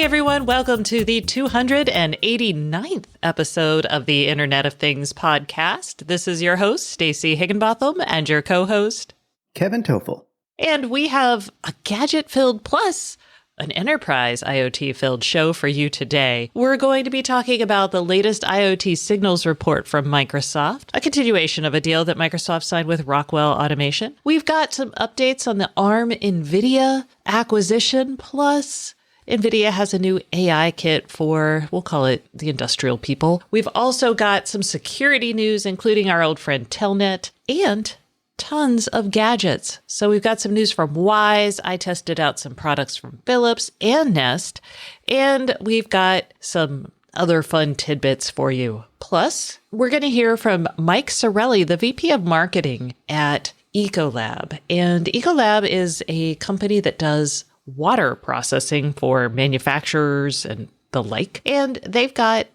Hey everyone, welcome to the 289th episode of the Internet of Things podcast. This is your host, Stacey Higginbotham, and your co-host, Kevin Toffel. And we have a gadget-filled plus an enterprise IoT-filled show for you today. We're going to be talking about the latest IoT signals report from Microsoft, a continuation of a deal that Microsoft signed with Rockwell Automation. We've got some updates on the ARM Nvidia acquisition, plus Nvidia has a new AI kit for, we'll call it the industrial people. We've also got some security news, including our old friend Telnet, and tons of gadgets. So we've got some news from Wyze. I tested out some products from Philips and Nest, and we've got some other fun tidbits for you. Plus, we're going to hear from Mike Sorelli, the VP of Marketing at Ecolab. And Ecolab is a company that does water processing for manufacturers and the like. And they've got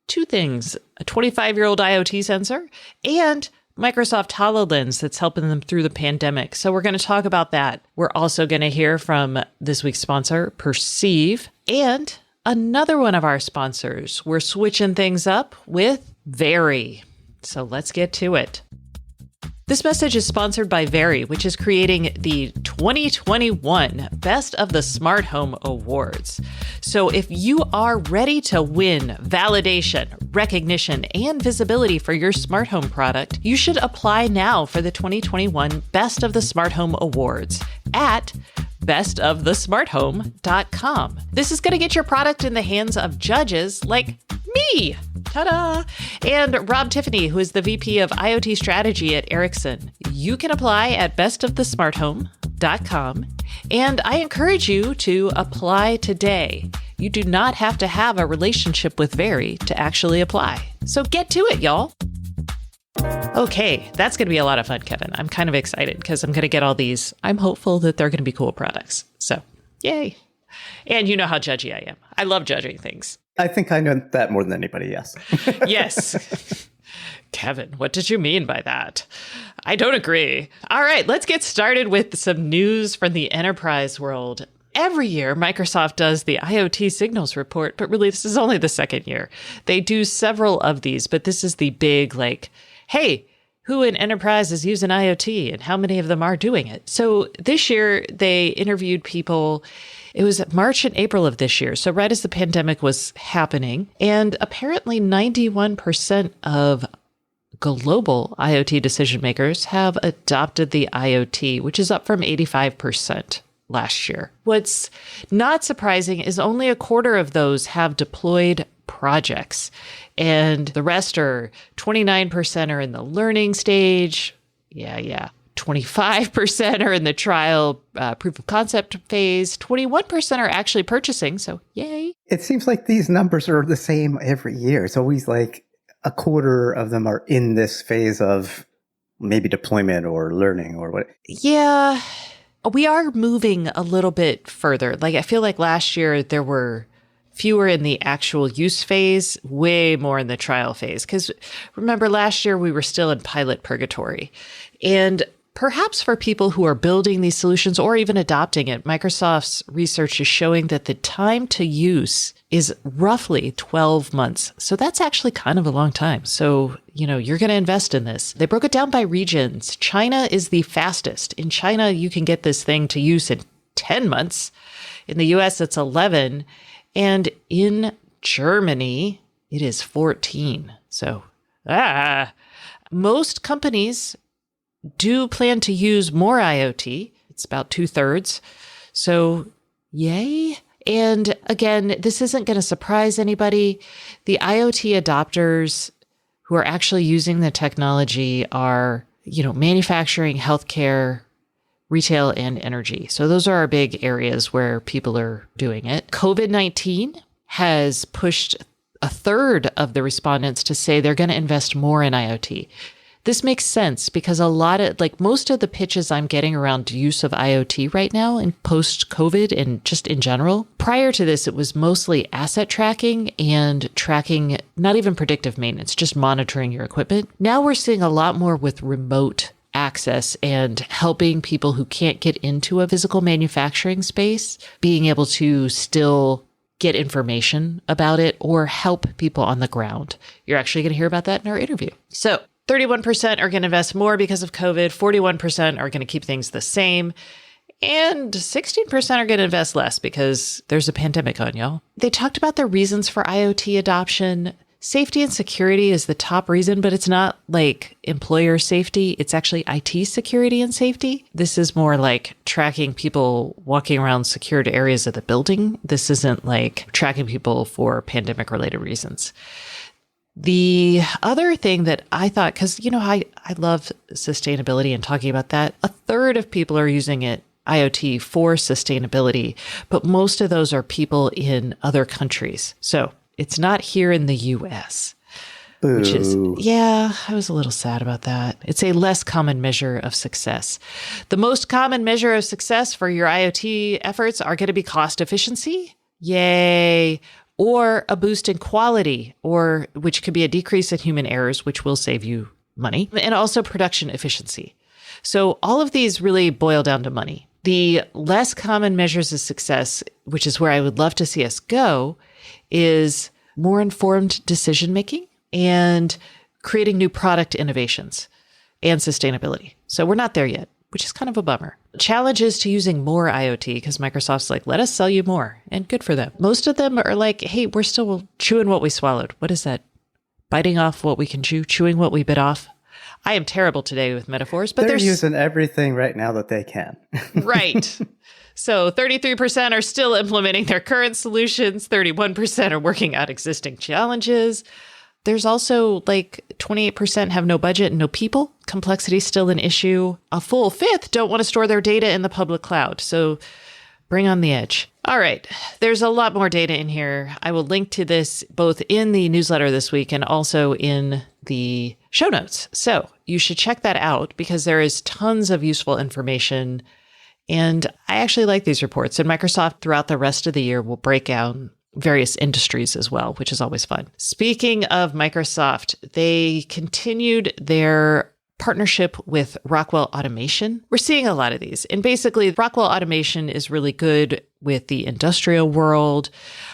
two things, a 25-year-old IoT sensor and Microsoft Hololens that's helping them through the pandemic. So we're going to talk about that. We're also going to hear from this week's sponsor, Perceive, and another one of our sponsors. We're switching things up with Very. So let's get to it. This message is sponsored by Very, which is creating the 2021 Best of the Smart Home Awards. So if you are ready to win validation, recognition, and visibility for your smart home product, you should apply now for the 2021 Best of the Smart Home Awards at bestofthesmarthome.com. This is going to get your product in the hands of judges like me. Ta-da! And Rob Tiffany, who is the VP of IoT Strategy at Ericsson. You can apply at bestofthesmarthome.com, and I encourage you to apply today. You do not have to have a relationship with Very to actually apply. So get to it, y'all. Okay, that's going to be a lot of fun, Kevin. I'm kind of excited because I'm going to get all these. I'm hopeful that they're going to be cool products. So, yay. And you know how judgy I am. I love judging things. I think I know that more than anybody, yes. Yes. Kevin, what did you mean by that? I don't agree. All right, let's get started with some news from the enterprise world. Every year, Microsoft does the IoT signals report, but really this is only the second year. They do several of these, but this is the big, like, hey, who in enterprise is using IoT and how many of them are doing it? So this year, they interviewed people. It was March and April of this year, so right as the pandemic was happening. And apparently 91% of global IoT decision makers have adopted the IoT, which is up from 85% last year. What's not surprising is only a quarter of those have deployed projects, and the rest are 29% are in the learning stage. Yeah. 25% are in the trial proof of concept phase. 21% are actually purchasing. So yay. It seems like these numbers are the same every year. It's always like a quarter of them are in this phase of maybe deployment or learning or what. Yeah, we are moving a little bit further. Like I feel like last year there were fewer in the actual use phase, way more in the trial phase. Because remember, last year we were still in pilot purgatory. And perhaps for people who are building these solutions or even adopting it, Microsoft's research is showing that the time to use is roughly 12 months. So that's actually kind of a long time. So, you're going to invest in this. They broke it down by regions. China is the fastest. In China, you can get this thing to use in 10 months. In the US, it's 11. And in Germany, it is 14. So, most companies do plan to use more IoT. It's about 2/3. So yay. And again, this isn't going to surprise anybody. The IoT adopters who are actually using the technology are, manufacturing, healthcare, retail, and energy. So those are our big areas where people are doing it. COVID-19 has pushed a third of the respondents to say they're going to invest more in IoT. This makes sense because most of the pitches I'm getting around use of IoT right now in post-COVID and just in general, prior to this, it was mostly asset tracking and tracking, not even predictive maintenance, just monitoring your equipment. Now we're seeing a lot more with remote access and helping people who can't get into a physical manufacturing space, being able to still get information about it or help people on the ground. You're actually going to hear about that in our interview. So 31% are going to invest more because of COVID. 41% are going to keep things the same. And 16% are going to invest less because there's a pandemic on, y'all. They talked about the reasons for IoT adoption. Safety and security is the top reason, but it's not like employer safety. It's actually IT security and safety. This is more like tracking people walking around secured areas of the building. This isn't like tracking people for pandemic related reasons. The other thing that I thought, because, I love sustainability and talking about that, a third of people are using it, IoT, for sustainability, but most of those are people in other countries. So it's not here in the US, Boo. Which is, I was a little sad about that. It's a less common measure of success. The most common measure of success for your IoT efforts are going to be cost efficiency. Yay. Or a boost in quality, or which could be a decrease in human errors, which will save you money, and also production efficiency. So all of these really boil down to money. The less common measures of success, which is where I would love to see us go, is more informed decision making and creating new product innovations and sustainability. So we're not there yet, which is kind of a bummer. Challenges to using more IoT, because Microsoft's like, let us sell you more, and good for them. Most of them are like, hey, we're still chewing what we swallowed. What is that? Biting off what we can chew, chewing what we bit off. I am terrible today with metaphors, but they're using everything right now that they can. Right. So 33% are still implementing their current solutions. 31% are working out existing challenges. There's also like 28% have no budget and no people. Complexity is still an issue. A full fifth don't want to store their data in the public cloud. So bring on the edge. All right. There's a lot more data in here. I will link to this both in the newsletter this week and also in the show notes. So you should check that out because there is tons of useful information. And I actually like these reports. And Microsoft throughout the rest of the year will break down various industries as well, which is always fun. Speaking of Microsoft, they continued their partnership with Rockwell Automation. We're seeing a lot of these. And basically, Rockwell Automation is really good with the industrial world,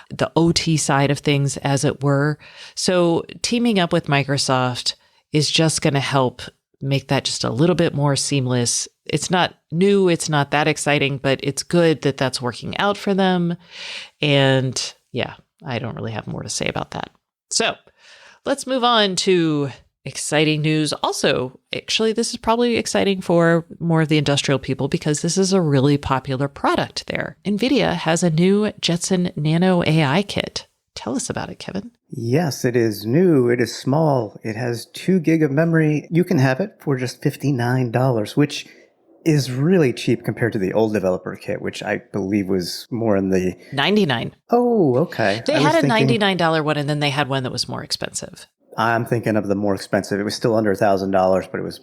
the OT side of things, as it were. So teaming up with Microsoft is just going to help make that just a little bit more seamless. It's not new. It's not that exciting, but it's good that that's working out for them. And yeah, I don't really have more to say about that. So let's move on to exciting news. Also, actually, this is probably exciting for more of the industrial people because this is a really popular product there. Nvidia has a new Jetson Nano AI kit. Tell us about it, Kevin. Yes, it is new. It is small. It has 2 gig of memory. You can have it for just $59, which is really cheap compared to the old developer kit, which I believe was more in the $99. Oh, okay. They had a $99 one, and then they had one that was more expensive. I'm thinking of the more expensive. It was still under $1,000, but it was,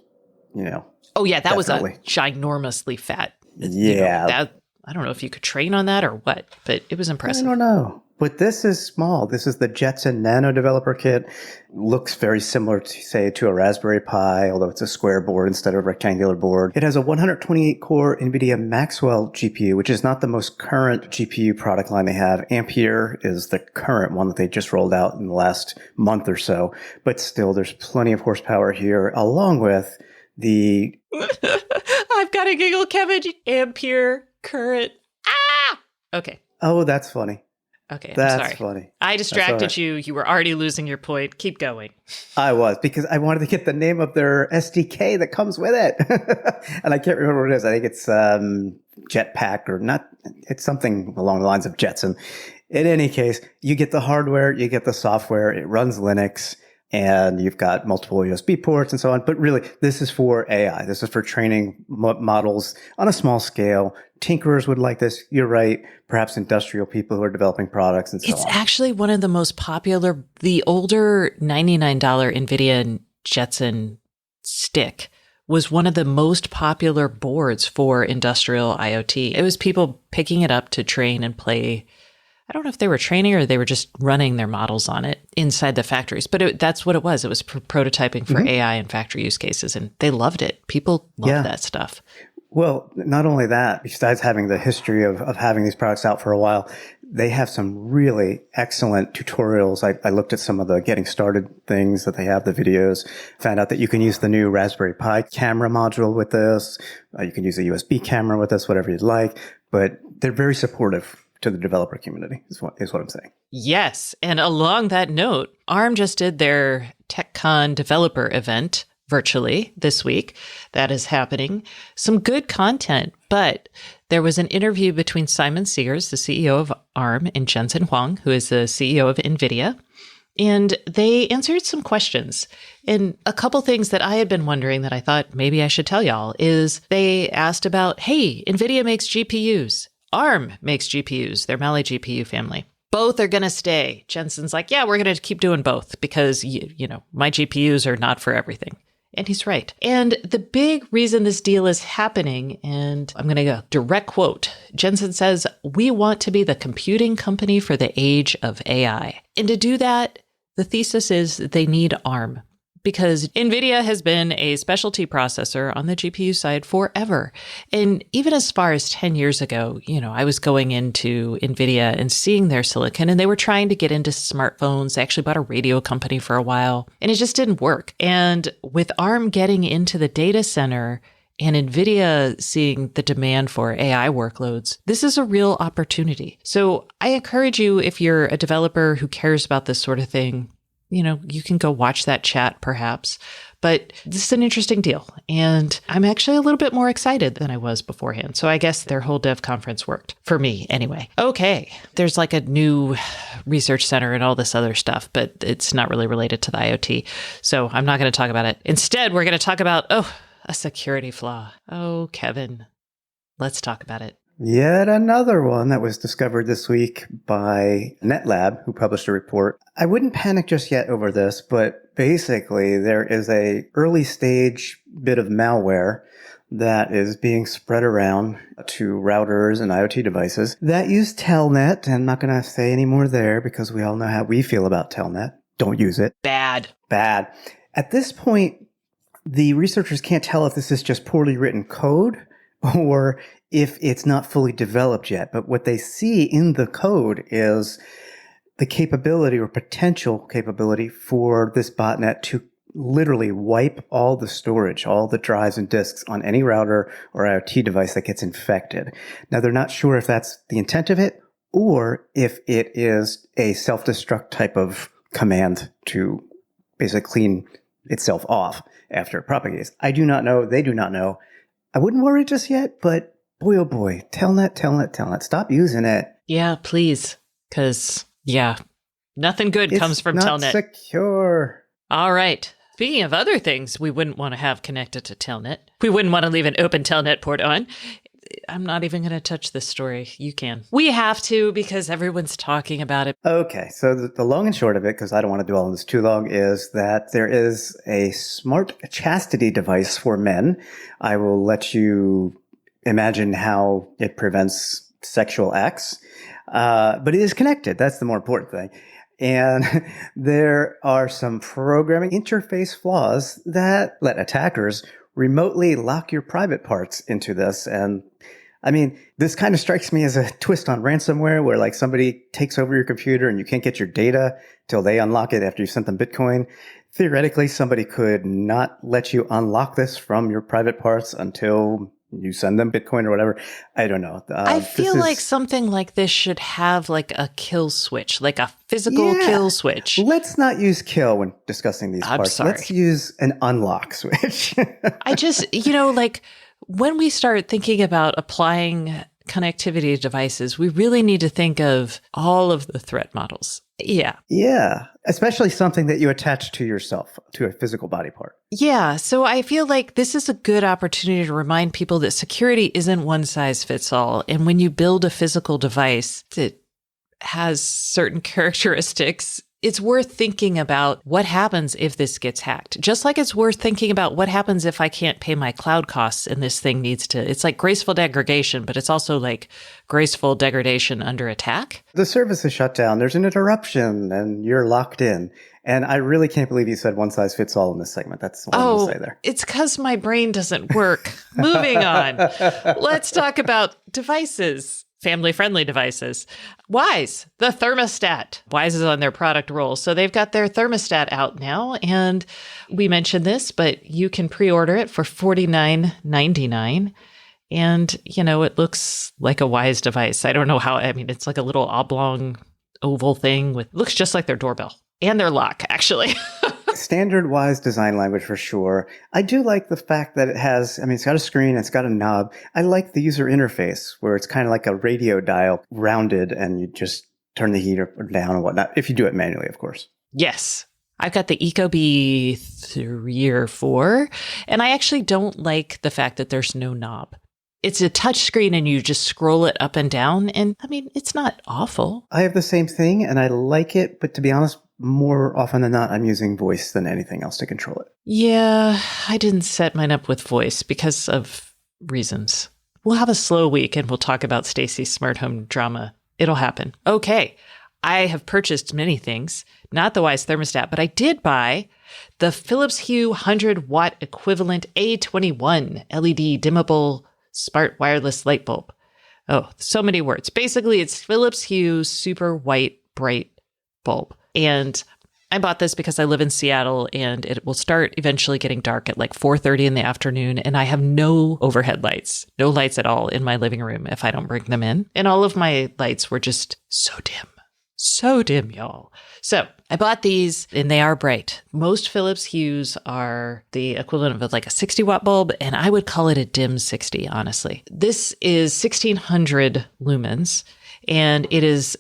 Oh yeah, that definitely was a ginormously fat. Yeah. I don't know if you could train on that or what, but it was impressive. I don't know. But this is small. This is the Jetson Nano developer kit. Looks very similar to, say, to a Raspberry Pi, although it's a square board instead of a rectangular board. It has a 128-core Nvidia Maxwell GPU, which is not the most current GPU product line they have. Ampere is the current one that they just rolled out in the last month or so. But still, there's plenty of horsepower here, along with the... I've got a giggle, Kevin. Ampere, current. Ah! Okay. Oh, that's funny. Okay, That's I'm sorry. funny. I distracted you. You were already losing your point. Keep going. I was, because I wanted to get the name of their SDK that comes with it. And I can't remember what it is. I think it's Jetpack or not. It's something along the lines of Jetson. In any case, you get the hardware, you get the software, it runs Linux, and you've got multiple USB ports and so on. But really, this is for AI. This is for training models on a small scale. Tinkerers would like this. You're right. Perhaps industrial people who are developing products and so on. It's actually one of the most popular. The older $99 Nvidia Jetson stick was one of the most popular boards for industrial IoT. It was people picking it up to train and play. I don't know if they were training or they were just running their models on it inside the factories, but that's what it was. It was prototyping for AI and factory use cases, and they loved it. People love that stuff. Well, not only that, besides having the history of having these products out for a while, They have some really excellent tutorials. I looked at some of the getting started things that they have, the videos, found out that you can use the new Raspberry Pi camera module with this. You can use a USB camera with this, whatever you'd like. But they're very supportive to the developer community, is what I'm saying. Yes. And along that note, ARM just did their TechCon developer event virtually this week. That is happening. Some good content, but there was an interview between Simon Segars, the CEO of ARM, and Jensen Huang, who is the CEO of Nvidia. And they answered some questions. And a couple things that I had been wondering that I thought maybe I should tell y'all is they asked about, hey, Nvidia makes GPUs. ARM makes GPUs, their Mali GPU family. Both are going to stay. Jensen's like, yeah, we're going to keep doing both because, you know, my GPUs are not for everything. And he's right. And the big reason this deal is happening, and I'm going to go direct quote, Jensen says, we want to be the computing company for the age of AI. And to do that, the thesis is that they need ARM because Nvidia has been a specialty processor on the GPU side forever. And even as far as 10 years ago, you know, I was going into Nvidia and seeing their silicon, and they were trying to get into smartphones. They actually bought a radio company for a while, and it just didn't work. And with ARM getting into the data center and Nvidia seeing the demand for AI workloads, this is a real opportunity. So I encourage you, if you're a developer who cares about this sort of thing, you know, you can go watch that chat perhaps, but this is an interesting deal. And I'm actually a little bit more excited than I was beforehand. So I guess their whole dev conference worked for me anyway. Okay. There's like a new research center and all this other stuff, but it's not really related to the IoT. So I'm not going to talk about it. Instead, we're going to talk about, a security flaw. Oh, Kevin, let's talk about it. Yet another one that was discovered this week by NetLab, who published a report. I wouldn't panic just yet over this, but basically there is a early stage bit of malware that is being spread around to routers and IoT devices that use Telnet. And I'm not going to say any more there because we all know how we feel about Telnet. Don't use it. Bad. At this point, the researchers can't tell if this is just poorly written code or if it's not fully developed yet. But what they see in the code is the capability or potential capability for this botnet to literally wipe all the storage, all the drives and disks on any router or IoT device that gets infected. Now, they're not sure if that's the intent of it or if it is a self-destruct type of command to basically clean itself off after it propagates. I do not know. They do not know. I wouldn't worry just yet, but boy, oh boy, Telnet, stop using it. Yeah, please. Because, nothing good comes from Telnet. It's not secure. All right. Speaking of other things we wouldn't want to have connected to Telnet, we wouldn't want to leave an open Telnet port on. I'm not even going to touch this story. You can. We have to because everyone's talking about it. Okay, so the long and short of it, because I don't want to dwell on this too long, is that there is a smart chastity device for men. I will let you imagine how it prevents sexual acts, but it is connected. That's the more important thing. And there are some programming interface flaws that let attackers remotely lock your private parts into this. And I mean, this kind of strikes me as a twist on ransomware where like somebody takes over your computer and you can't get your data till they unlock it after you sent them Bitcoin. Theoretically, somebody could not let you unlock this from your private parts until you send them Bitcoin or whatever. I don't know. I feel like something like this should have like a kill switch, like a physical kill switch. Let's not use kill when discussing these parts. Sorry. Let's use an unlock switch. I just, like when we start thinking about applying connectivity devices, we really need to think of all of the threat models. Yeah. Yeah. Especially something that you attach to yourself, to a physical body part. Yeah. So I feel like this is a good opportunity to remind people that security isn't one size fits all. And when you build a physical device that has certain characteristics, it's worth thinking about what happens if this gets hacked. Just like it's worth thinking about what happens if I can't pay my cloud costs and this thing needs to, it's like graceful degradation, but it's also like graceful degradation under attack. The service is shut down. There's an interruption and you're locked in. And I really can't believe you said one size fits all in this segment. That's what I'm going to say there. It's because my brain doesn't work. Moving on. Let's talk about devices. family-friendly devices. Wise, the thermostat. Wise is on their product roll. So they've got their thermostat out now. And we mentioned this, but you can pre-order it for $49.99. And, it looks like a Wise device. I don't know how, it's like a little oblong oval thing looks just like their doorbell and their lock, actually. Standard Wise design language for sure. I do like the fact that it has, it's got a screen, it's got a knob. I like the user interface where it's kind of like a radio dial, rounded, and you just turn the heat down and whatnot, if you do it manually, of course. Yes. I've got the Ecobee 3 or 4, and I actually don't like the fact that there's no knob. It's a touch screen and you just scroll it up and down, and it's not awful. I have the same thing and I like it, but to be honest, more often than not, I'm using voice than anything else to control it. Yeah, I didn't set mine up with voice because of reasons. We'll have a slow week and we'll talk about Stacy's smart home drama. It'll happen. Okay, I have purchased many things, not the Wise thermostat, but I did buy the Philips Hue 100-watt equivalent A21 LED dimmable smart wireless light bulb. Oh, so many words. Basically, it's Philips Hue super white bright bulb. And I bought this because I live in Seattle and it will start eventually getting dark at like 4:30 in the afternoon. And I have no overhead lights, no lights at all in my living room if I don't bring them in. And all of my lights were just so dim, y'all. So I bought these and they are bright. Most Philips Hues are the equivalent of like a 60-watt bulb, and I would call it a dim 60, honestly. This is 1600 lumens and it is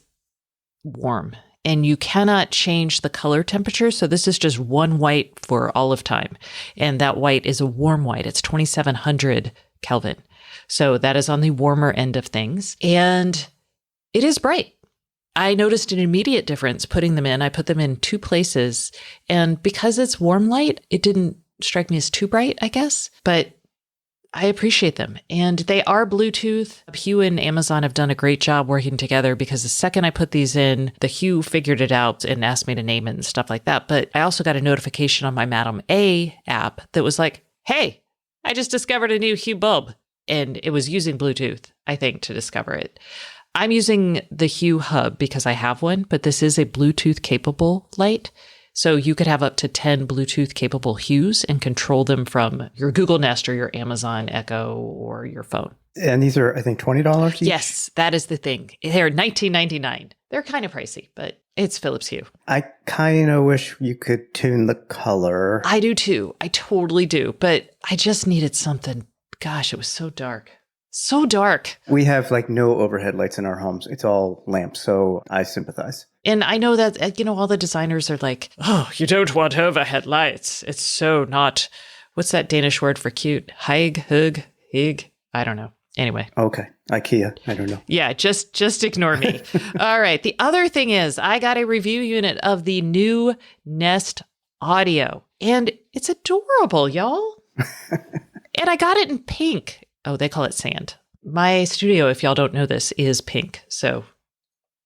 warm. And you cannot change the color temperature. So this is just one white for all of time. And that white is a warm white. It's 2700 Kelvin. So that is on the warmer end of things. And it is bright. I noticed an immediate difference putting them in. I put them in 2 places. And because it's warm light, it didn't strike me as too bright, I guess. But I appreciate them. And they are Bluetooth. Hue and Amazon have done a great job working together because the second I put these in, the Hue figured it out and asked me to name it and stuff like that. But I also got a notification on my Madam A app that was like, hey, I just discovered a new Hue bulb. And it was using Bluetooth, I think, to discover it. I'm using the Hue Hub because I have one, but this is a Bluetooth capable light. So you could have up to 10 Bluetooth capable Hues and control them from your Google Nest or your Amazon Echo or your phone. And these are, I think, $20 each? Yes, that is the thing. They're $19.99. They're kind of pricey, but it's Philips Hue. I kind of wish you could tune the color. I do too. I totally do. But I just needed something. Gosh, it was so dark. So dark. We have like no overhead lights in our homes. It's all lamps. So I sympathize. And I know that, all the designers are like, oh, you don't want overhead lights. It's so not, what's that Danish word for cute? Hug, hig? I don't know. Anyway. Okay. IKEA. I don't know. Yeah, just ignore me. All right. The other thing is I got a review unit of the new Nest Audio. And it's adorable, y'all. And I got it in pink. Oh, they call it sand. My studio, if y'all don't know this, is pink. So,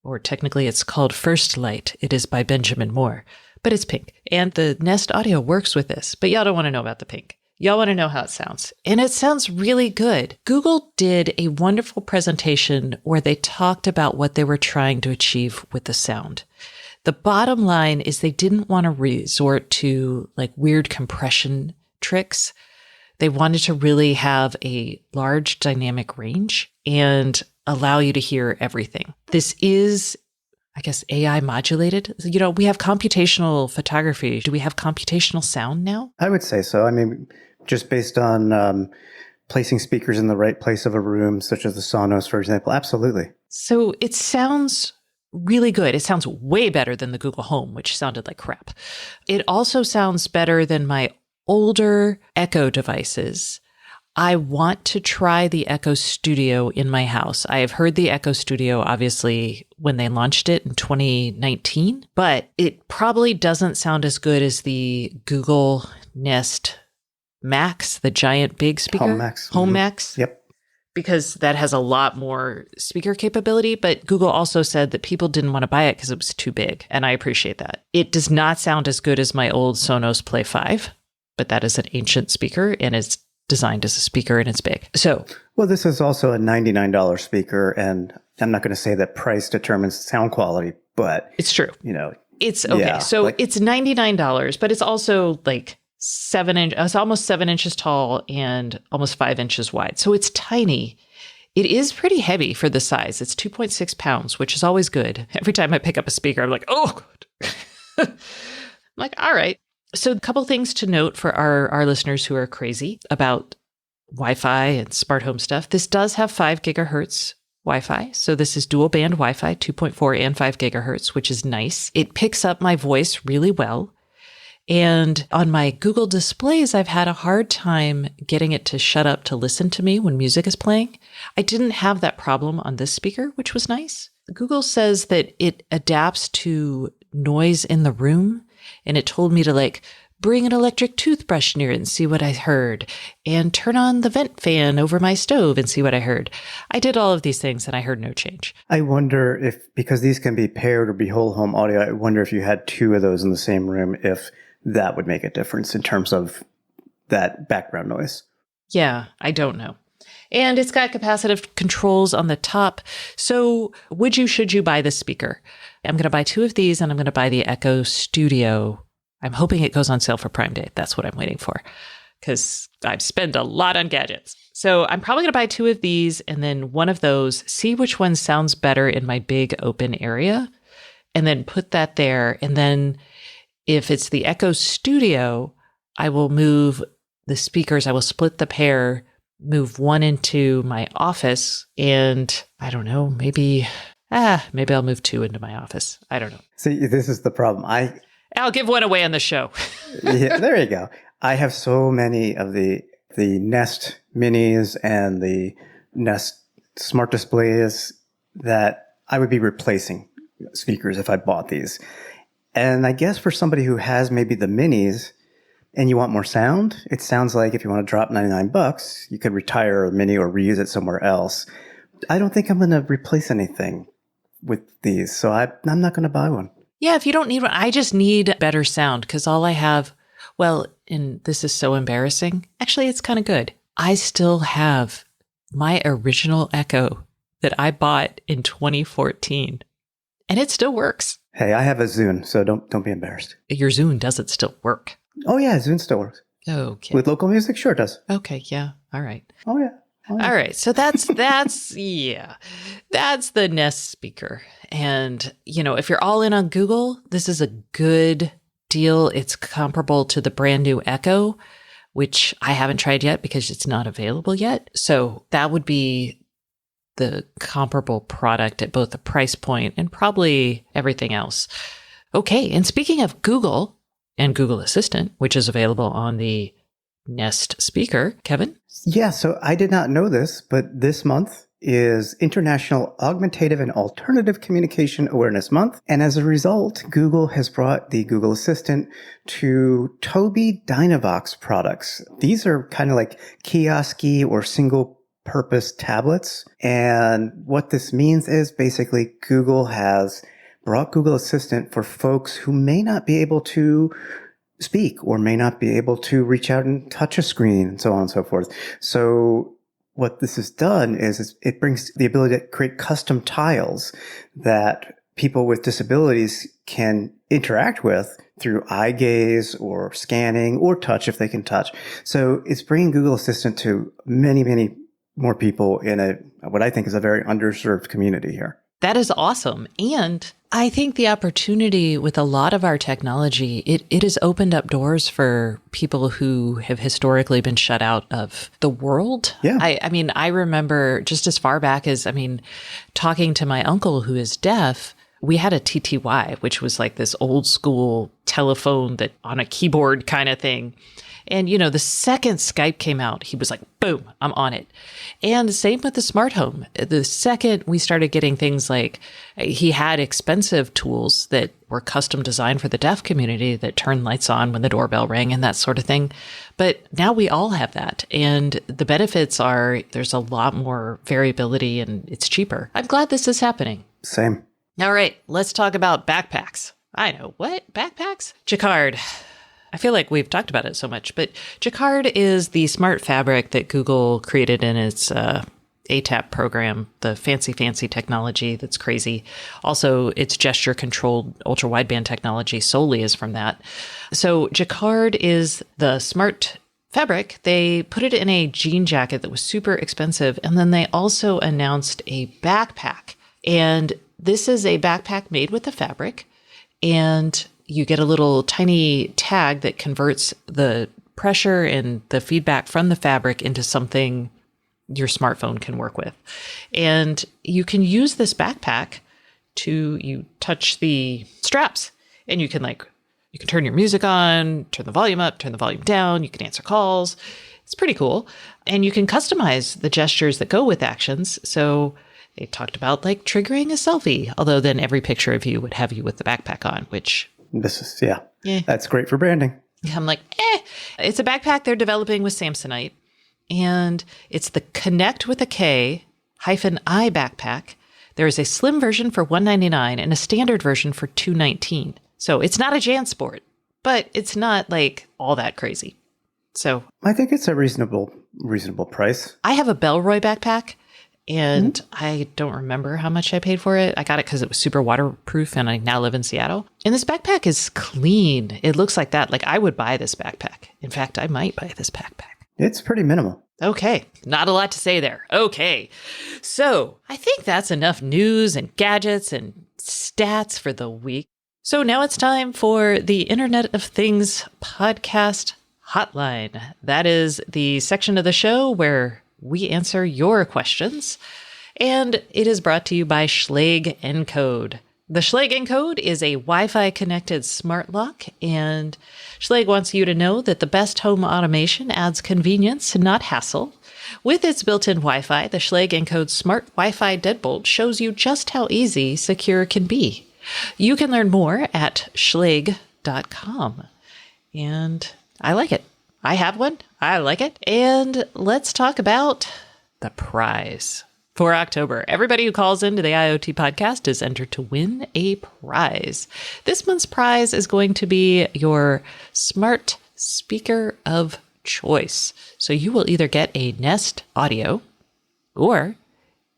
or technically it's called First Light. It is by Benjamin Moore, but it's pink. And the Nest Audio works with this, but y'all don't want to know about the pink. Y'all want to know how it sounds. And it sounds really good. Google did a wonderful presentation where they talked about what they were trying to achieve with the sound. The bottom line is they didn't want to resort to like weird compression tricks. They wanted to really have a large dynamic range and allow you to hear everything. This is, I guess, AI modulated. We have computational photography. Do we have computational sound now? I would say so. Just based on placing speakers in the right place of a room, such as the Sonos, for example. Absolutely. So it sounds really good. It sounds way better than the Google Home, which sounded like crap. It also sounds better than my older Echo devices. I want to try the Echo Studio in my house. I have heard the Echo Studio, obviously, when they launched it in 2019, but it probably doesn't sound as good as the Google Nest Max, the giant big speaker. Home Max. Home Max. Yep. Because that has a lot more speaker capability, but Google also said that people didn't want to buy it because it was too big, and I appreciate that. It does not sound as good as my old Sonos Play 5. But that is an ancient speaker and it designed as a speaker and it's big. So, well, this is also a $99 speaker, and I'm not going to say that price determines sound quality, but it's true. It's okay. Yeah, so it's $99, but it's also like 7 inch. It's almost 7 inches tall and almost 5 inches wide. So it's tiny. It is pretty heavy for the size. It's 2.6 pounds, which is always good. Every time I pick up a speaker, I'm like, oh, God. I'm like, all right. So a couple things to note for our listeners who are crazy about Wi-Fi and smart home stuff. This does have 5 gigahertz Wi-Fi. So this is dual band Wi-Fi, 2.4 and 5 gigahertz, which is nice. It picks up my voice really well. And on my Google displays, I've had a hard time getting it to shut up to listen to me when music is playing. I didn't have that problem on this speaker, which was nice. Google says that it adapts to noise in the room. And it told me to like bring an electric toothbrush near it and see what I heard, and turn on the vent fan over my stove and see what I heard. I did all of these things and I heard no change. I wonder if, because these can be paired or be whole home audio, I wonder if you had 2 of those in the same room, if that would make a difference in terms of that background noise. Yeah, I don't know. And it's got capacitive controls on the top. So should you buy this speaker? I'm going to buy 2 of these, and I'm going to buy the Echo Studio. I'm hoping it goes on sale for Prime Day. That's what I'm waiting for, because I've spent a lot on gadgets. So I'm probably going to buy 2 of these and then one of those, see which one sounds better in my big open area, and then put that there. And then if it's the Echo Studio, I will move the speakers. I will split the pair, move one into my office, and I don't know, maybe I'll move 2 into my office. I don't know. See, this is the problem. I'll give one away on the show. Yeah, there you go. I have so many of the Nest Minis and the Nest Smart Displays that I would be replacing speakers if I bought these. And I guess for somebody who has maybe the Minis and you want more sound, it sounds like if you want to drop $99, you could retire a Mini or reuse it somewhere else. I don't think I'm going to replace anything with these, so I'm not going to buy one. Yeah, if you don't need one, I just need better sound, because all I have, and this is so embarrassing. Actually, it's kind of good. I still have my original Echo that I bought in 2014, and it still works. Hey, I have a Zune, so don't be embarrassed. Your Zune doesn't still work. Oh yeah, Zune still works. Okay. With local music, sure it does. Okay, yeah. All right. Oh yeah. All right. So that's yeah. That's the Nest speaker. And, if you're all in on Google, this is a good deal. It's comparable to the brand new Echo, which I haven't tried yet because it's not available yet. So that would be the comparable product at both the price point and probably everything else. Okay. And speaking of Google and Google Assistant, which is available on the Nest speaker, Kevin? Yeah, so I did not know this, but this month is International Augmentative and Alternative Communication Awareness Month. And as a result, Google has brought the Google Assistant to Tobii Dynavox products. These are kind of like kiosk-y or single-purpose tablets. And what this means is basically Google has brought Google Assistant for folks who may not be able to speak or may not be able to reach out and touch a screen and so on and so forth. So what this has done is it brings the ability to create custom tiles that people with disabilities can interact with through eye gaze or scanning or touch if they can touch. So it's bringing Google Assistant to many, many more people in what I think is a very underserved community here. That is awesome. And I think the opportunity with a lot of our technology, it has opened up doors for people who have historically been shut out of the world. Yeah. I remember just as far back as, talking to my uncle who is deaf. We had a TTY, which was like this old school telephone that on a keyboard kind of thing. And, the second Skype came out, he was like, boom, I'm on it. And the same with the smart home. The second we started getting things like, he had expensive tools that were custom designed for the deaf community that turned lights on when the doorbell rang and that sort of thing. But now we all have that. And the benefits are there's a lot more variability and it's cheaper. I'm glad this is happening. Same. All right, let's talk about backpacks. I know. What? Backpacks? Jacquard. I feel like we've talked about it so much, but Jacquard is the smart fabric that Google created in its ATAP program, the fancy technology that's crazy. Also, its gesture-controlled ultra-wideband technology solely is from that. So Jacquard is the smart fabric. They put it in a jean jacket that was super expensive, and then they also announced a backpack. And this is a backpack made with the fabric, and you get a little tiny tag that converts the pressure and the feedback from the fabric into something your smartphone can work with. And you can use this backpack you touch the straps, and you can turn your music on, turn the volume up, turn the volume down. You can answer calls. It's pretty cool. And you can customize the gestures that go with actions. So they talked about triggering a selfie, although then every picture of you would have you with the backpack on, which that's great for branding. I'm it's a backpack they're developing with Samsonite, and it's the Connect with a K -I backpack. There is a slim version for $199 and a standard version for $219. So it's not a JanSport, but it's not all that crazy. So I think it's a reasonable price. I have a Bellroy backpack, and I don't remember how much I paid for it. I got it because it was super waterproof, and I now live in Seattle. And this backpack is clean. It looks like that. I would buy this backpack. In fact, I might buy this backpack. It's pretty minimal. Okay, not a lot to say there. Okay, so I think that's enough news and gadgets and stats for the week. So now it's time for the Internet of Things podcast hotline. That is the section of the show where we answer your questions, and it is brought to you by Schlage Encode. The Schlage Encode is a Wi-Fi connected smart lock, and Schlage wants you to know that the best home automation adds convenience, not hassle. With its built-in Wi-Fi, the Schlage Encode Smart Wi-Fi Deadbolt shows you just how easy secure can be. You can learn more at schlage.com. And I like it. I have one. I like it. And let's talk about the prize for October. Everybody who calls into the IoT podcast is entered to win a prize. This month's prize is going to be your smart speaker of choice. So you will either get a Nest Audio or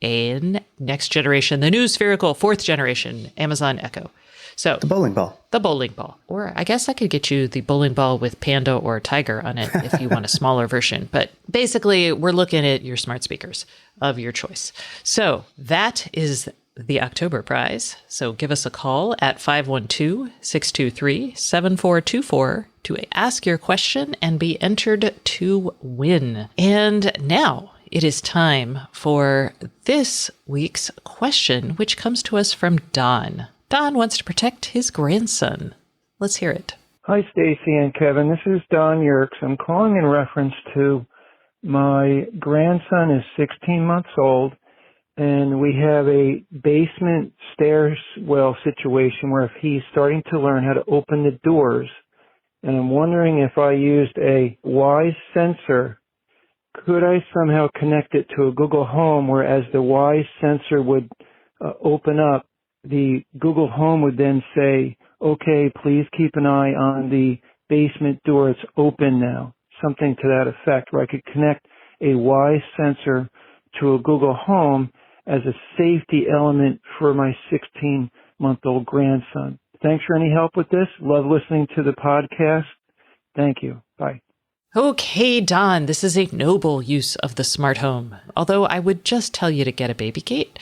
a next generation, the new spherical 4th generation Amazon Echo. So the bowling ball. The bowling ball. Or I guess I could get you the bowling ball with Panda or Tiger on it if you want a smaller version. But basically, we're looking at your smart speakers of your choice. So that is the October prize. So give us a call at 512-623-7424 to ask your question and be entered to win. And now it is time for this week's question, which comes to us from Don. Don wants to protect his grandson. Let's hear it. Hi, Stacy and Kevin. This is Don Yerkes. I'm calling in reference to my grandson is 16 months old, and we have a basement stairwell situation where if he's starting to learn how to open the doors, and I'm wondering if I used a Wise sensor, could I somehow connect it to a Google Home, whereas the Wise sensor would open up, the Google Home would then say, okay, please keep an eye on the basement door. It's open now. Something to that effect, where I could connect a Wise sensor to a Google Home as a safety element for my 16-month-old grandson. Thanks for any help with this. Love listening to the podcast. Thank you. Bye. Okay, Don, this is a noble use of the smart home. Although I would just tell you to get a baby gate.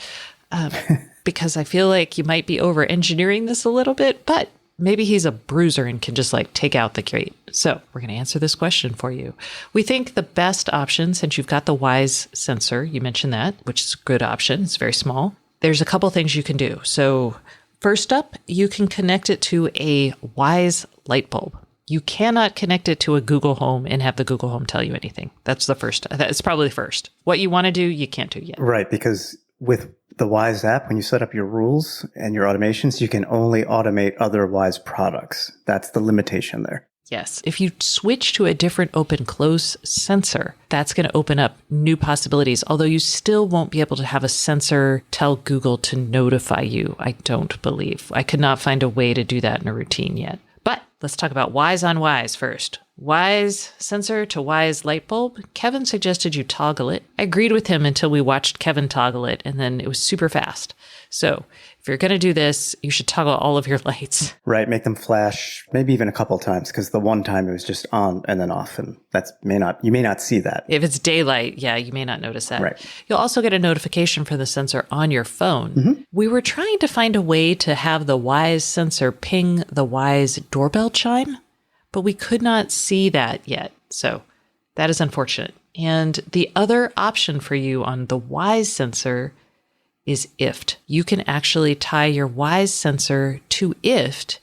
Because I feel like you might be over-engineering this a little bit, but maybe he's a bruiser and can just take out the gate. So we're going to answer this question for you. We think the best option, since you've got the Wise sensor, you mentioned that, which is a good option. It's very small. There's a couple things you can do. So first up, you can connect it to a Wise light bulb. You cannot connect it to a Google Home and have the Google Home tell you anything. That's probably the first. What you want to do, you can't do yet. Right, because with the Wise app, when you set up your rules and your automations, you can only automate other Wise products. That's the limitation there. Yes. If you switch to a different open-close sensor, that's going to open up new possibilities, although you still won't be able to have a sensor tell Google to notify you, I don't believe. I could not find a way to do that in a routine yet. But let's talk about Wise on Wise first. Wise sensor to Wise light bulb. Kevin suggested you toggle it. I agreed with him until we watched Kevin toggle it, and then it was super fast. So if you're going to do this, you should toggle all of your lights. Right, make them flash maybe even a couple times, because the one time it was just on and then off, and you may not see that. If it's daylight, yeah, you may not notice that. Right. You'll also get a notification for the sensor on your phone. Mm-hmm. We were trying to find a way to have the Wise sensor ping the Wise doorbell chime, but we could not see that yet. So that is unfortunate. And the other option for you on the Wise sensor is IFT. You can actually tie your Wise sensor to IFT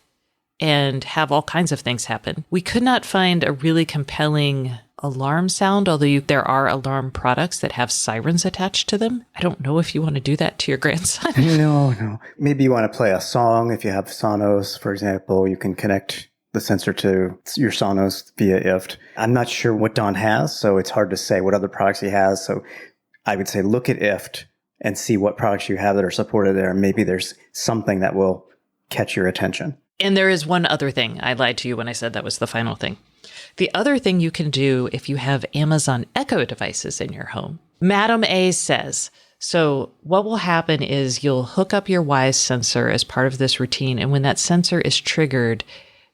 and have all kinds of things happen. We could not find a really compelling alarm sound, although there are alarm products that have sirens attached to them. I don't know if you want to do that to your grandson. No. Maybe you want to play a song. If you have Sonos, for example, you can connect the sensor to your Sonos via IFT. I'm not sure what Don has, so it's hard to say what other products he has. So I would say look at IFT and see what products you have that are supported there. Maybe there's something that will catch your attention. And there is one other thing. I lied to you when I said that was the final thing. The other thing you can do if you have Amazon Echo devices in your home. Madam A says, so what will happen is you'll hook up your Wise sensor as part of this routine. And when that sensor is triggered,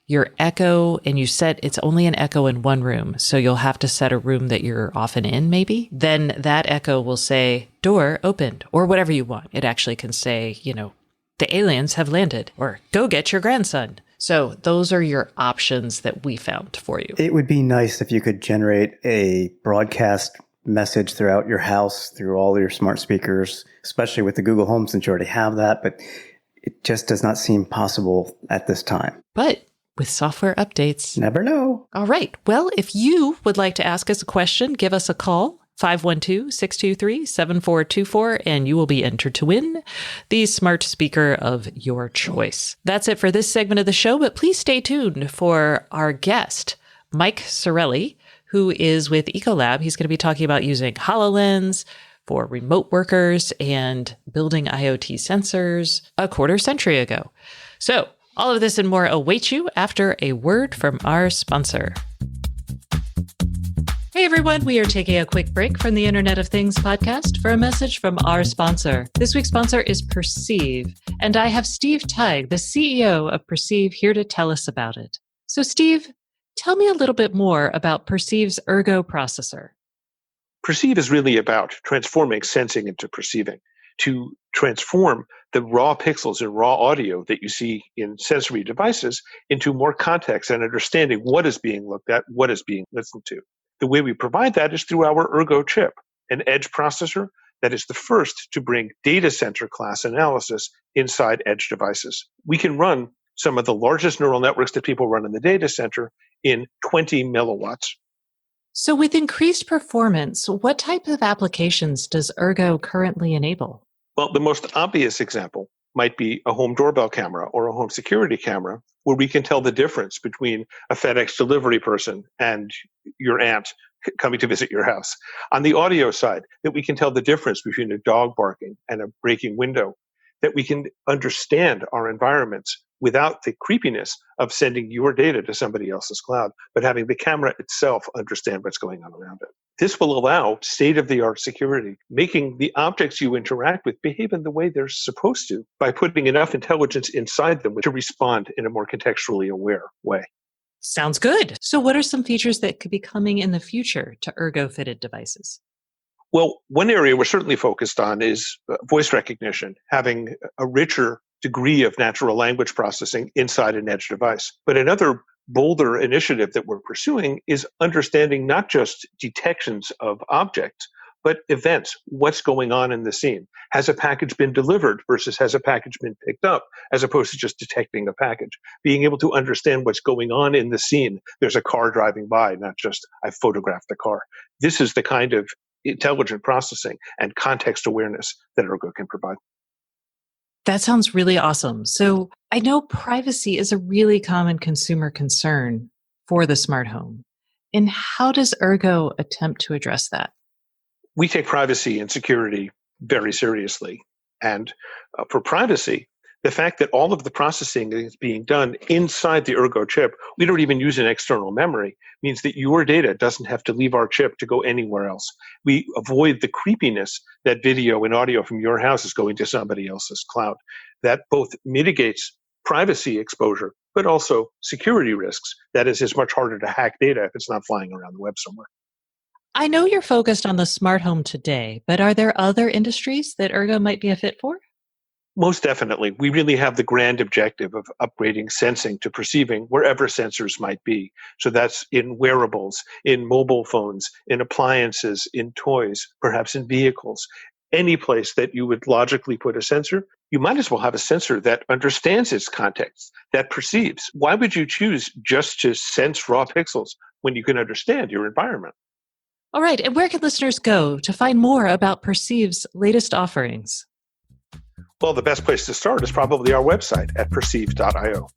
your Echo, and you set, it's only an Echo in one room. So you'll have to set a room that you're often in, maybe. Then that Echo will say, door opened, or whatever you want. It actually can say, the aliens have landed, or go get your grandson. So those are your options that we found for you. It would be nice if you could generate a broadcast message throughout your house, through all your smart speakers, especially with the Google Home, since you already have that. But it just does not seem possible at this time. But with software updates, never know. All right. Well, if you would like to ask us a question, give us a call, 512-623-7424, and you will be entered to win the smart speaker of your choice. That's it for this segment of the show, but please stay tuned for our guest, Mike Sorelli, who is with Ecolab. He's going to be talking about using HoloLens for remote workers and building IoT sensors a quarter century ago. So all of this and more await you after a word from our sponsor. Hey everyone, we are taking a quick break from the Internet of Things podcast for a message from our sponsor. This week's sponsor is Perceive, and I have Steve Teig, the CEO of Perceive, here to tell us about it. So Steve, tell me a little bit more about Perceive's Ergo processor. Perceive is really about transforming sensing into perceiving, to transform the raw pixels and raw audio that you see in sensory devices into more context and understanding what is being looked at, what is being listened to. The way we provide that is through our Ergo chip, an edge processor that is the first to bring data center class analysis inside edge devices. We can run some of the largest neural networks that people run in the data center in 20 milliwatts. So with increased performance, what type of applications does Ergo currently enable? Well, the most obvious example might be a home doorbell camera or a home security camera, where we can tell the difference between a FedEx delivery person and your aunt coming to visit your house. On the audio side, that we can tell the difference between a dog barking and a breaking window, that we can understand our environments without the creepiness of sending your data to somebody else's cloud, but having the camera itself understand what's going on around it. This will allow state-of-the-art security, making the objects you interact with behave in the way they're supposed to by putting enough intelligence inside them to respond in a more contextually aware way. Sounds good. So what are some features that could be coming in the future to Ergo-fitted devices? Well, one area we're certainly focused on is voice recognition, having a richer degree of natural language processing inside an edge device. But another bolder initiative that we're pursuing is understanding not just detections of objects, but events. What's going on in the scene? Has a package been delivered versus has a package been picked up, as opposed to just detecting a package? Being able to understand what's going on in the scene. There's a car driving by, not just I photographed the car. This is the kind of intelligent processing and context awareness that Ergo can provide. That sounds really awesome. So I know privacy is a really common consumer concern for the smart home. And how does Ergo attempt to address that? We take privacy and security very seriously. And for privacy, The fact that all of the processing is being done inside the Ergo chip, we don't even use an external memory, means that your data doesn't have to leave our chip to go anywhere else. We avoid the creepiness that video and audio from your house is going to somebody else's cloud. That both mitigates privacy exposure, but also security risks. That is, it's much harder to hack data if it's not flying around the web somewhere. I know you're focused on the smart home today, but are there other industries that Ergo might be a fit for? Most definitely. We really have the grand objective of upgrading sensing to perceiving wherever sensors might be. So that's in wearables, in mobile phones, in appliances, in toys, perhaps in vehicles. Any place that you would logically put a sensor, you might as well have a sensor that understands its context, that perceives. Why would you choose just to sense raw pixels when you can understand your environment? All right, and where can listeners go to find more about Perceive's latest offerings? Well, the best place to start is probably our website at perceive.io.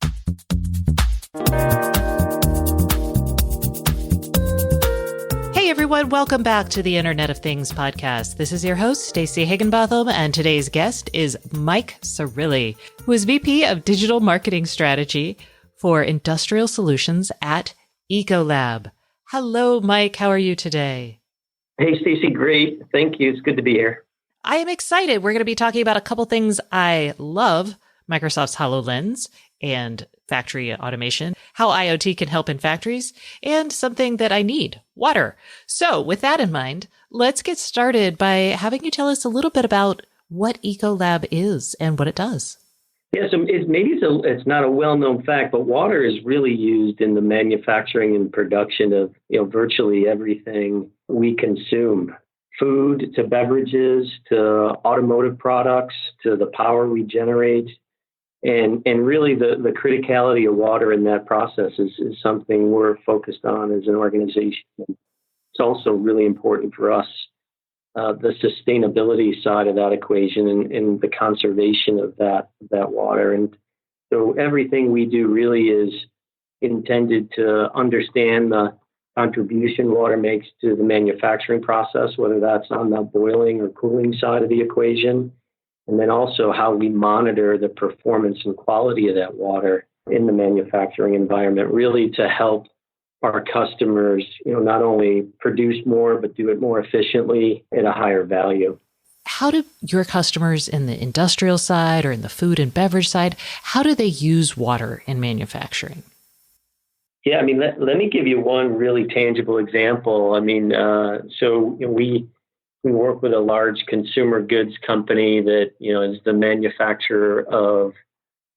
Hey everyone, welcome back to the Internet of Things podcast. This is your host, Stacey Higginbotham, and today's guest is Mike Cirilli, who is VP of Digital Marketing Strategy for Industrial Solutions at Ecolab. Hello, Mike. How are you today? Hey, Stacey. Great. Thank you. It's good to be here. I am excited. We're going to be talking about a couple things I love, Microsoft's HoloLens and factory automation, how IoT can help in factories, and something that I need, water. So with that in mind, let's get started by having you tell us a little bit about what Ecolab is and what it does. Yeah, so it's not a well-known fact, but water is really used in the manufacturing and production of virtually everything we consume. Food to beverages to automotive products to the power we generate. And really the criticality of water in that process is something we're focused on as an organization. It's also really important for us, the sustainability side of that equation and the conservation of that water. And so everything we do really is intended to understand the contribution water makes to the manufacturing process, whether that's on the boiling or cooling side of the equation, and then also how we monitor the performance and quality of that water in the manufacturing environment, really to help our customers, not only produce more, but do it more efficiently at a higher value. How do your customers in the industrial side or in the food and beverage side, how do they use water in manufacturing? Yeah, let me give you one really tangible example. We work with a large consumer goods company that, is the manufacturer of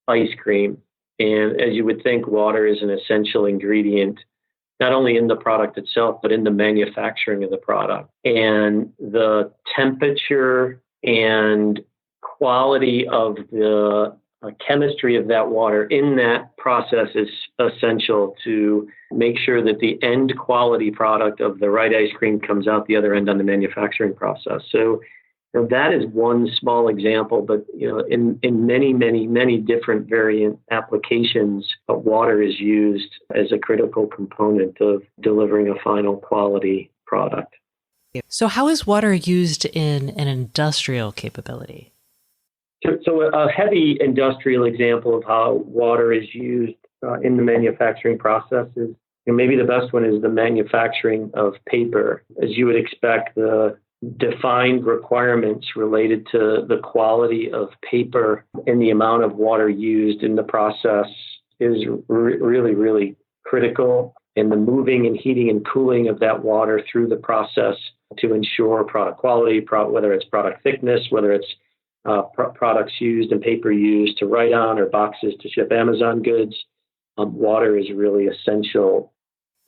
ice cream. And as you would think, water is an essential ingredient, not only in the product itself, but in the manufacturing of the product. And the temperature and quality of the chemistry of that water in that process is essential to make sure that the end quality product of the right ice cream comes out the other end on the manufacturing process. So that is one small example, but in many, many, many different variant applications, water is used as a critical component of delivering a final quality product. So how is water used in an industrial capability? So a heavy industrial example of how water is used in the manufacturing process is, maybe the best one is the manufacturing of paper. As you would expect, the defined requirements related to the quality of paper and the amount of water used in the process is really, really critical. And the moving and heating and cooling of that water through the process to ensure product quality, whether it's product thickness, whether it's products used and paper used to write on or boxes to ship Amazon goods, water is really essential.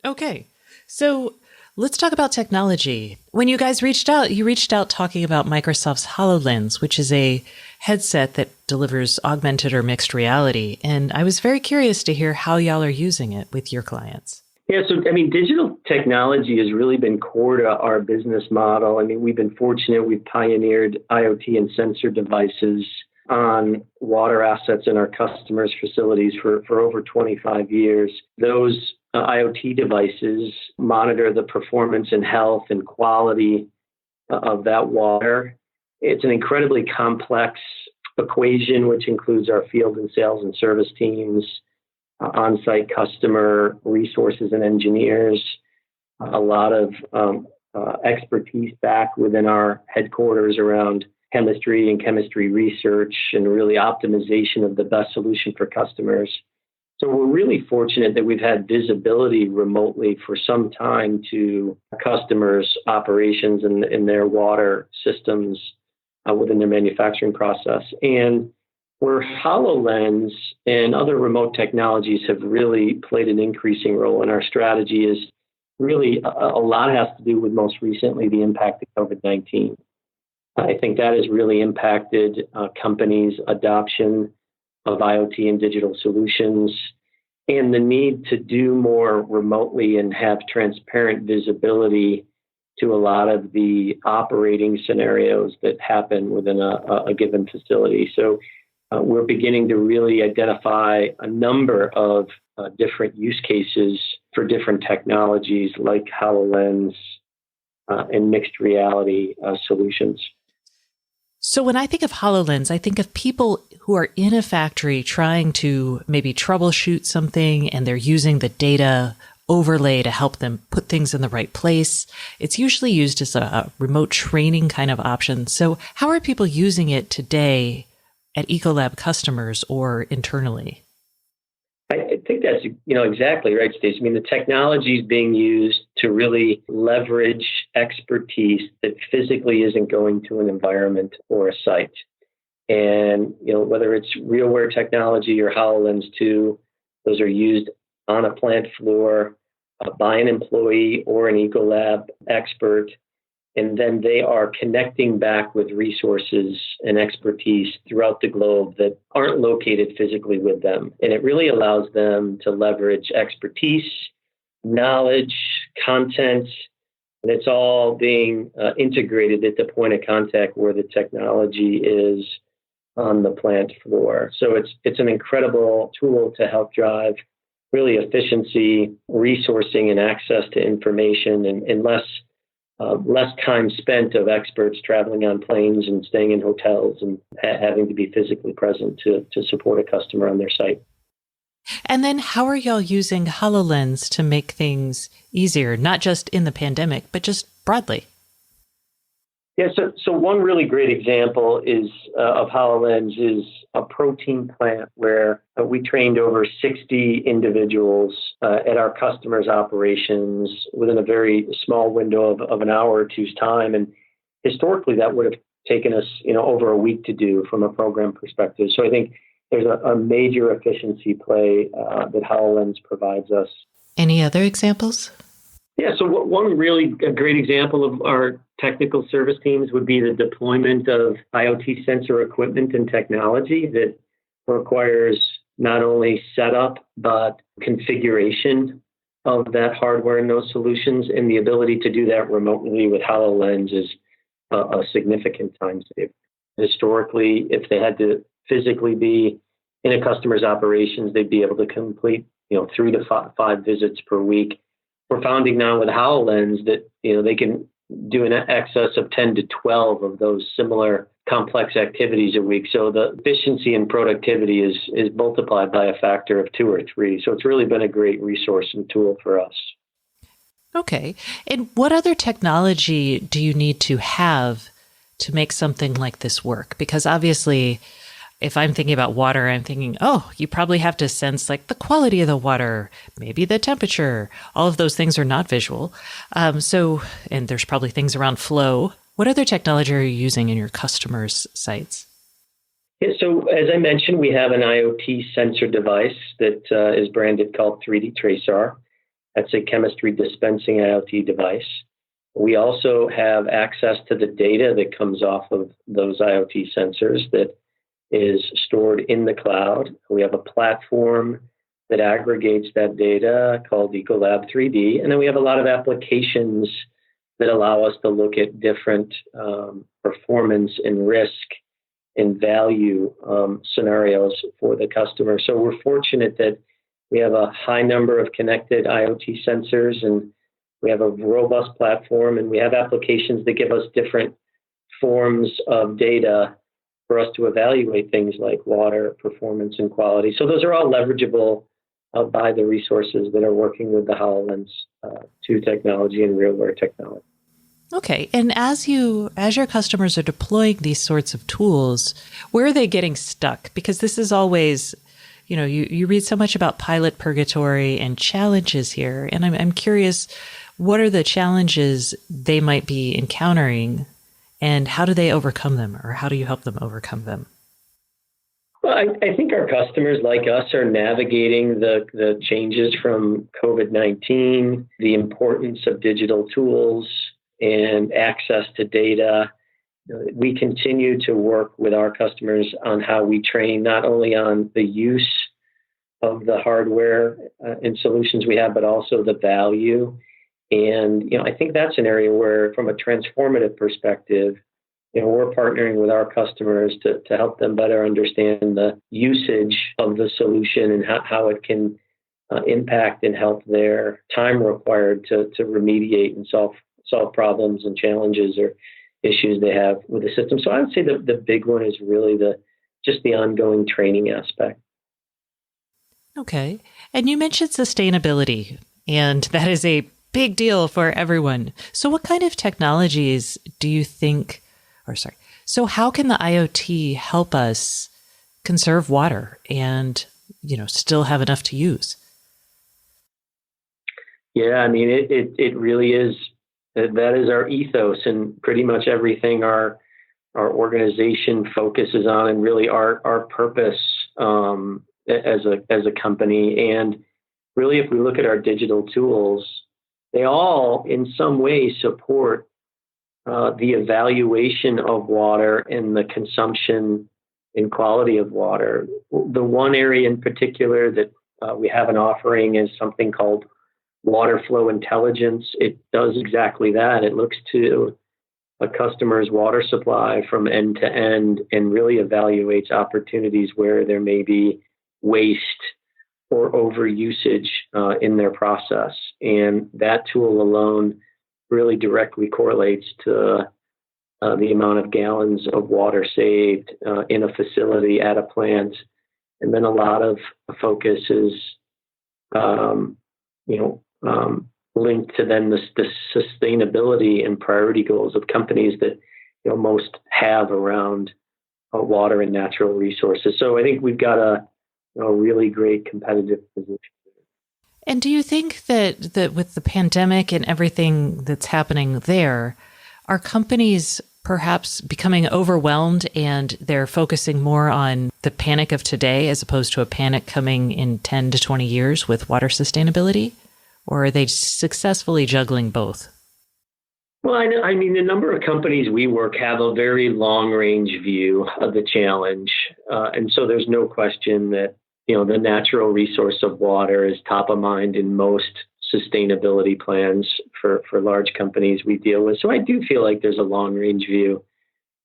Okay, so let's talk about technology. When you guys reached out talking about Microsoft's HoloLens, which is a headset that delivers augmented or mixed reality. And I was very curious to hear how y'all are using it with your clients. Yeah, so digital technology has really been core to our business model. We've been fortunate. We've pioneered IoT and sensor devices on water assets in our customers' facilities for over 25 years. Those IoT devices monitor the performance and health and quality of that water. It's an incredibly complex equation, which includes our field and sales and service teams, on-site customer resources and engineers, a lot of expertise back within our headquarters around chemistry and chemistry research and really optimization of the best solution for customers. So we're really fortunate that we've had visibility remotely for some time to customers' operations and in their water systems within their manufacturing process. And where Hololens and other remote technologies have really played an increasing role in our strategy is really a lot has to do with most recently the impact of COVID-19. I think that has really impacted companies' adoption of IoT and digital solutions and the need to do more remotely and have transparent visibility to a lot of the operating scenarios that happen within a given facility. So we're beginning to really identify a number of different use cases for different technologies like HoloLens and mixed reality solutions. So when I think of HoloLens, I think of people who are in a factory trying to maybe troubleshoot something and they're using the data overlay to help them put things in the right place. It's usually used as a remote training kind of option. So how are people using it today at Ecolab customers or internally? I think that's exactly right, Stacey. I mean, the technology is being used to really leverage expertise that physically isn't going to an environment or a site. And whether it's RealWear technology or HoloLens 2, those are used on a plant floor by an employee or an Ecolab expert. And then they are connecting back with resources and expertise throughout the globe that aren't located physically with them. And it really allows them to leverage expertise, knowledge, content, and it's all being integrated at the point of contact where the technology is on the plant floor. So it's an incredible tool to help drive really efficiency, resourcing, and access to information, and less time spent of experts traveling on planes and staying in hotels and having to be physically present to support a customer on their site. And then how are y'all using HoloLens to make things easier, not just in the pandemic, but just broadly? Yeah, so one really great example is of HoloLens is a protein plant where we trained over 60 individuals at our customers' operations within a very small window of an hour or two's time. And historically, that would have taken us over a week to do from a program perspective. So I think there's a major efficiency play that HoloLens provides us. Any other examples? Yeah, so one really great example of our technical service teams would be the deployment of IoT sensor equipment and technology that requires not only setup, but configuration of that hardware and those solutions. And the ability to do that remotely with HoloLens is a significant time save. Historically, if they had to physically be in a customer's operations, they'd be able to complete 3 to 5 visits per week. We're finding now with HoloLens that they can do an excess of 10 to 12 of those similar complex activities a week. So the efficiency and productivity is multiplied by a factor of 2 or 3. So it's really been a great resource and tool for us. Okay. And what other technology do you need to have to make something like this work? Because obviously, if I'm thinking about water, I'm thinking, you probably have to sense like the quality of the water, maybe the temperature. All of those things are not visual. And there's probably things around flow. What other technology are you using in your customers' sites? Yeah, so as I mentioned, we have an IoT sensor device that is branded called 3D TraceR. That's a chemistry dispensing IoT device. We also have access to the data that comes off of those IoT sensors that is stored in the cloud. We have a platform that aggregates that data called Ecolab 3D. And then we have a lot of applications that allow us to look at different performance and risk and value scenarios for the customer. So we're fortunate that we have a high number of connected IoT sensors, and we have a robust platform, and we have applications that give us different forms of data for us to evaluate things like water, performance, and quality. So those are all leverageable by the resources that are working with the HoloLens 2 technology and RealWear technology. Okay. And as your customers are deploying these sorts of tools, where are they getting stuck? Because this is always, you read so much about pilot purgatory and challenges here. And I'm curious, what are the challenges they might be encountering and how do they overcome them, or how do you help them overcome them? Well, I think our customers like us are navigating the changes from COVID-19, the importance of digital tools and access to data. We continue to work with our customers on how we train not only on the use of the hardware and solutions we have, but also the value. And, I think that's an area where, from a transformative perspective, we're partnering with our customers to help them better understand the usage of the solution and how it can impact and help their time required to remediate and solve problems and challenges or issues they have with the system. So I would say the big one is really just the ongoing training aspect. Okay. And you mentioned sustainability, and that is a big deal for everyone. So what kind of technologies do you think, so how can the IoT help us conserve water and, still have enough to use? Yeah, I mean, it really is. That is our ethos, and pretty much everything our organization focuses on, and really our purpose as a company. And really, if we look at our digital tools, they all, in some way, support the evaluation of water and the consumption and quality of water. The one area in particular that we have an offering is something called water flow intelligence. It does exactly that. It looks to a customer's water supply from end to end and really evaluates opportunities where there may be waste or overusage in their process. And that tool alone really directly correlates to the amount of gallons of water saved in a facility at a plant. And then a lot of focus is, linked to then the sustainability and priority goals of companies that most have around water and natural resources. So I think we've got a really great competitive position. And do you think that with the pandemic and everything that's happening there, are companies perhaps becoming overwhelmed and they're focusing more on the panic of today as opposed to a panic coming in 10 to 20 years with water sustainability? Or are they successfully juggling both? Well, I mean, the number of companies we work have a very long-range view of the challenge. And so there's no question that, the natural resource of water is top of mind in most sustainability plans for large companies we deal with. So I do feel like there's a long-range view.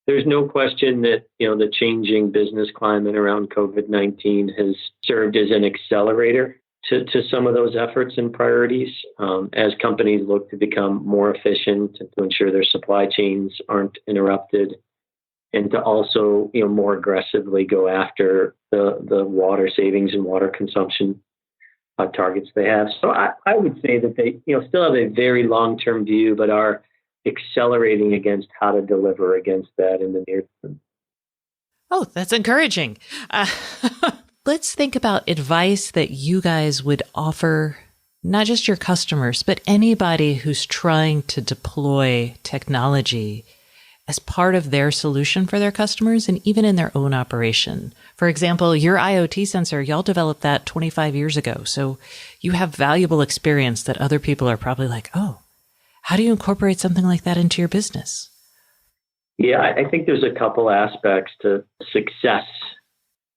There's no question that, the changing business climate around COVID-19 has served as an accelerator to some of those efforts and priorities as companies look to become more efficient and to ensure their supply chains aren't interrupted, and to also, more aggressively go after the water savings and water consumption targets they have. So I would say that they, still have a very long-term view, but are accelerating against how to deliver against that in the near term. Oh, that's encouraging. Let's think about advice that you guys would offer, not just your customers, but anybody who's trying to deploy technology as part of their solution for their customers and even in their own operation. For example, your IoT sensor, y'all developed that 25 years ago. So you have valuable experience that other people are probably like, oh, how do you incorporate something like that into your business? Yeah, I think there's a couple aspects to success,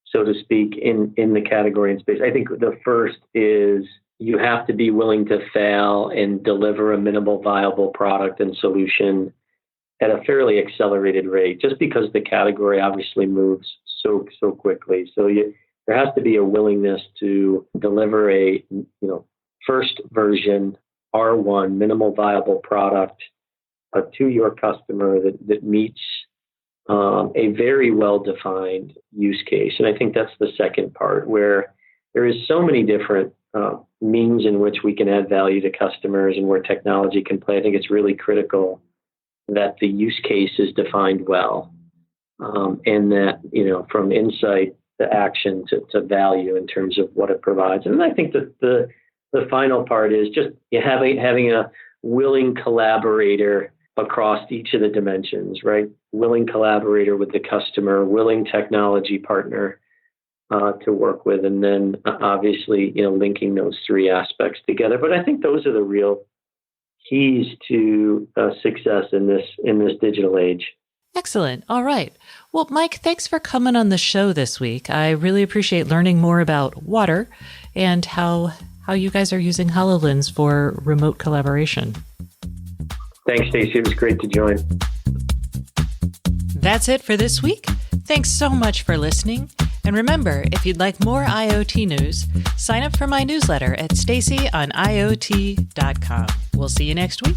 so to speak, in the category and space. I think the first is you have to be willing to fail and deliver a minimal viable product and solution at a fairly accelerated rate, just because the category obviously moves so quickly. So there has to be a willingness to deliver a first version R1 minimal viable product to your customer that meets a very well-defined use case. And I think that's the second part, where there is so many different means in which we can add value to customers and where technology can play. I think it's really critical that the use case is defined well, and that, from insight to action to value in terms of what it provides. And I think that the final part is just having a willing collaborator across each of the dimensions, right? Willing collaborator with the customer, willing technology partner to work with, and then obviously, linking those three aspects together. But I think those are the real keys to success in this digital age. Excellent. All right. Well, Mike, thanks for coming on the show this week. I really appreciate learning more about water and how you guys are using HoloLens for remote collaboration. Thanks, Stacey. It was great to join. That's it for this week. Thanks so much for listening. And remember, if you'd like more IoT news, sign up for my newsletter at stacyoniot.com. We'll see you next week.